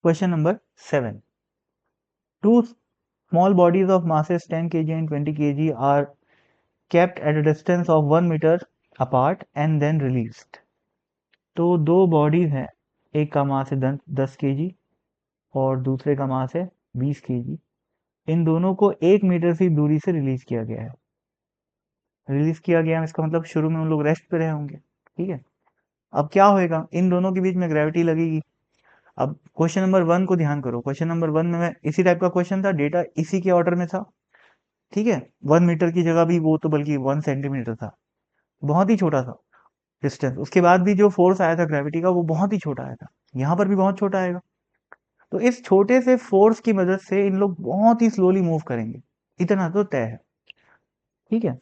Question number 7. Two small bodies of masses 10 kg and 20 kg are kept at a distance of 1 meter apart and then released. तो दो bodies हैं, एक का मास है 10 kg और दूसरे का मास है 20 kg। इन दोनों को 1 मीटर की दूरी से रिलीज किया गया है। रिलीज किया गया है इसका मतलब शुरू में उन लोग रेस्ट पे रहे होंगे, ठीक है। अब क्या होएगा, इन दोनों के बीच में ग्रेविटी लगेगी। अब क्वेश्चन नंबर 1 को ध्यान करो। क्वेश्चन नंबर 1 में इसी टाइप का क्वेश्चन था, डेटा इसी के ऑर्डर में था, ठीक है। 1 मीटर की जगह भी वो तो बल्कि 1 सेंटीमीटर था, बहुत ही छोटा था डिस्टेंस। उसके बाद भी जो फोर्स आया था ग्रेविटी का वो बहुत ही छोटा आया था, यहाँ पर भी बहुत छोटा आएगा। तो इस छोटे से फोर्स की मदद से इन लोग बहुत ही स्लोली मूव करेंगे, इतना तो तय है, ठीक है।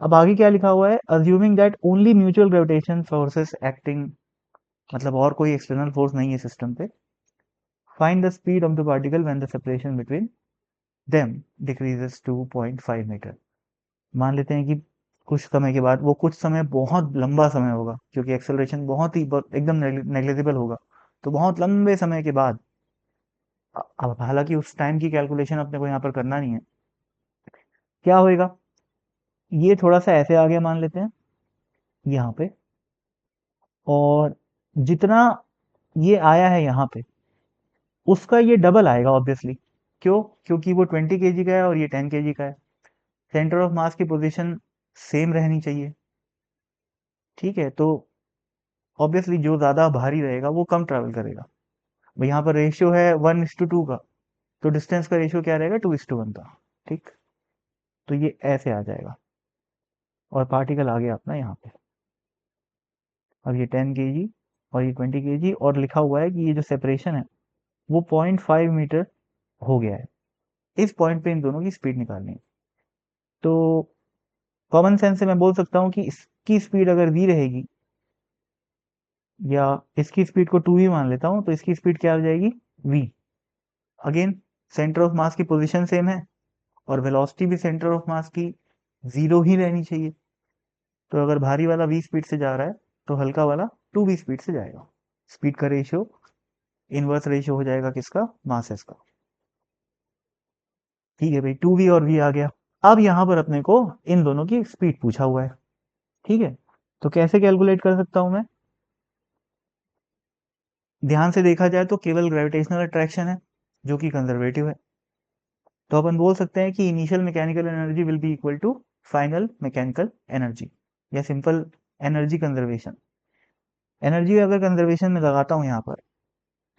अब आगे क्या लिखा हुआ है, assuming that only mutual gravitation forces acting, मतलब और कोई एक्सटर्नल फोर्स नहीं है सिस्टम पे। Find the speed of the particle when the separation between them decreases to 0.5 metre. मान लेते हैं कि कुछ समय के बाद, वो कुछ समय बहुत लंबा समय होगा क्योंकि एक्सेलरेशन बहुत ही एकदम नेग्लिजिबल होगा, तो बहुत लंबे समय के बाद, अब हालांकि उस टाइम की कैलकुलेशन अपने को यहाँ पर करना नहीं है, क्या होएगा, ये थोड़ा सा ऐसे आ गया मान लेते हैं यहाँ पे, और जितना ये आया है यहाँ पे उसका ये डबल आएगा ऑब्वियसली। क्यों? क्योंकि वो 20 kg का है और ये 10 kg का है। सेंटर ऑफ मास की पोजीशन सेम रहनी चाहिए, ठीक है। तो ऑब्वियसली जो ज्यादा भारी रहेगा वो कम ट्रैवल करेगा। भाई यहाँ पर रेशियो है 1:2 का, तो डिस्टेंस का रेशियो क्या रहेगा, 2:1 का, ठीक। तो ये ऐसे आ जाएगा और पार्टिकल आ गया अपना यहाँ पे। अब ये 10 kg और ये 20 kg, और लिखा हुआ है कि ये जो सेपरेशन है वो 0.5 मीटर हो गया है। इस पॉइंट पे इन दोनों की स्पीड निकालनी है। तो कॉमन सेंस से मैं बोल सकता हूँ कि इसकी स्पीड अगर v रहेगी, या इसकी स्पीड को 2v मान लेता हूँ, तो इसकी स्पीड क्या हो जाएगी, v। Again centre of mass की पोजीशन सेम है और वेलोसिटी भी सेंटर ऑफ मास की 0 ही रहनी चाहिए। तो अगर भारी वाला v स्पीड से जा रहा है तो हल्का वाला 2v स्पीड से जाएगा। स्पीड का रेशियो इनवर्स रेशियो हो जाएगा किसका, मासेस का, ठीक है भाई। 2v और v आ गया। अब यहाँ पर अपने को इन दोनों की स्पीड पूछा हुआ है, ठीक है। तो कैसे कैलकुलेट कर सकता हूं मैं, ध्यान से देखा जाए तो केवल ग्रेविटेशनल अट्रैक्शन है जो कि कंजर्वेटिव है। तो अपन बोल सकते हैं कि initial mechanical energy will be equal to final mechanical energy, या सिंपल एनर्जी कंजर्वेशन। एनर्जी अगर कंजर्वेशन में लगाता हूं यहाँ पर,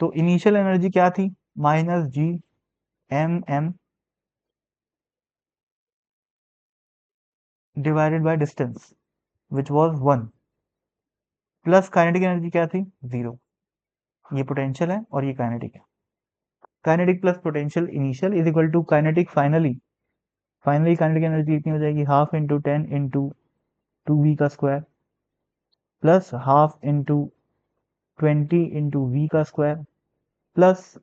तो इनिशियल एनर्जी क्या थी, -g(m)m divided by distance which was 1, plus kinetic energy क्या थी, 0। ये पोटेंशियल है और ये काइनेटिक है। Kinetic plus potential initial is equal to kinetic finally. Finally kinetic energy कितनी हो जाएगी, 1/2 × 10 × 2v का स्क्वायर, प्लस 1/2 × 20 × v का स्क्वायर, प्लस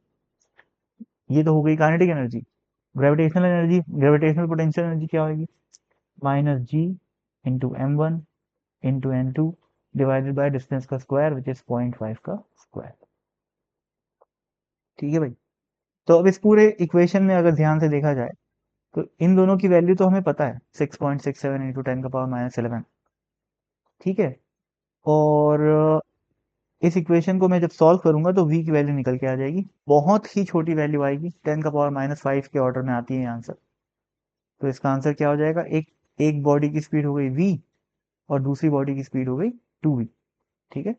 ये तो हो गई kinetic energy. Gravitational energy, gravitational potential energy क्या होगी, -g(m1 × n2) divided by distance का स्क्वायर विच इज 0.5 का स्क्वायर, ठीक है भाई। तो अब इस पूरे इक्वेशन में अगर ध्यान से देखा जाए तो इन दोनों की वैल्यू तो हमें पता है, 6.67 × 10⁻11, ठीक है। और इस इक्वेशन को मैं जब सॉल्व करूंगा तो v की वैल्यू निकल के आ जाएगी, बहुत ही छोटी वैल्यू आएगी, 10⁻⁵ के ऑर्डर में आती है आंसर। तो इसका आंसर क्या हो जाएगा, एक एक बॉडी की स्पीड हो गई v और दूसरी बॉडी की स्पीड हो गई 2v, ठीक है।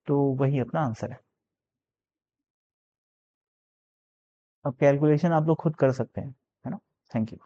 तो वही अपना आंसर है। अब कैलकुलेशन आप लोग खुद कर सकते हैं, है ना। Thank you.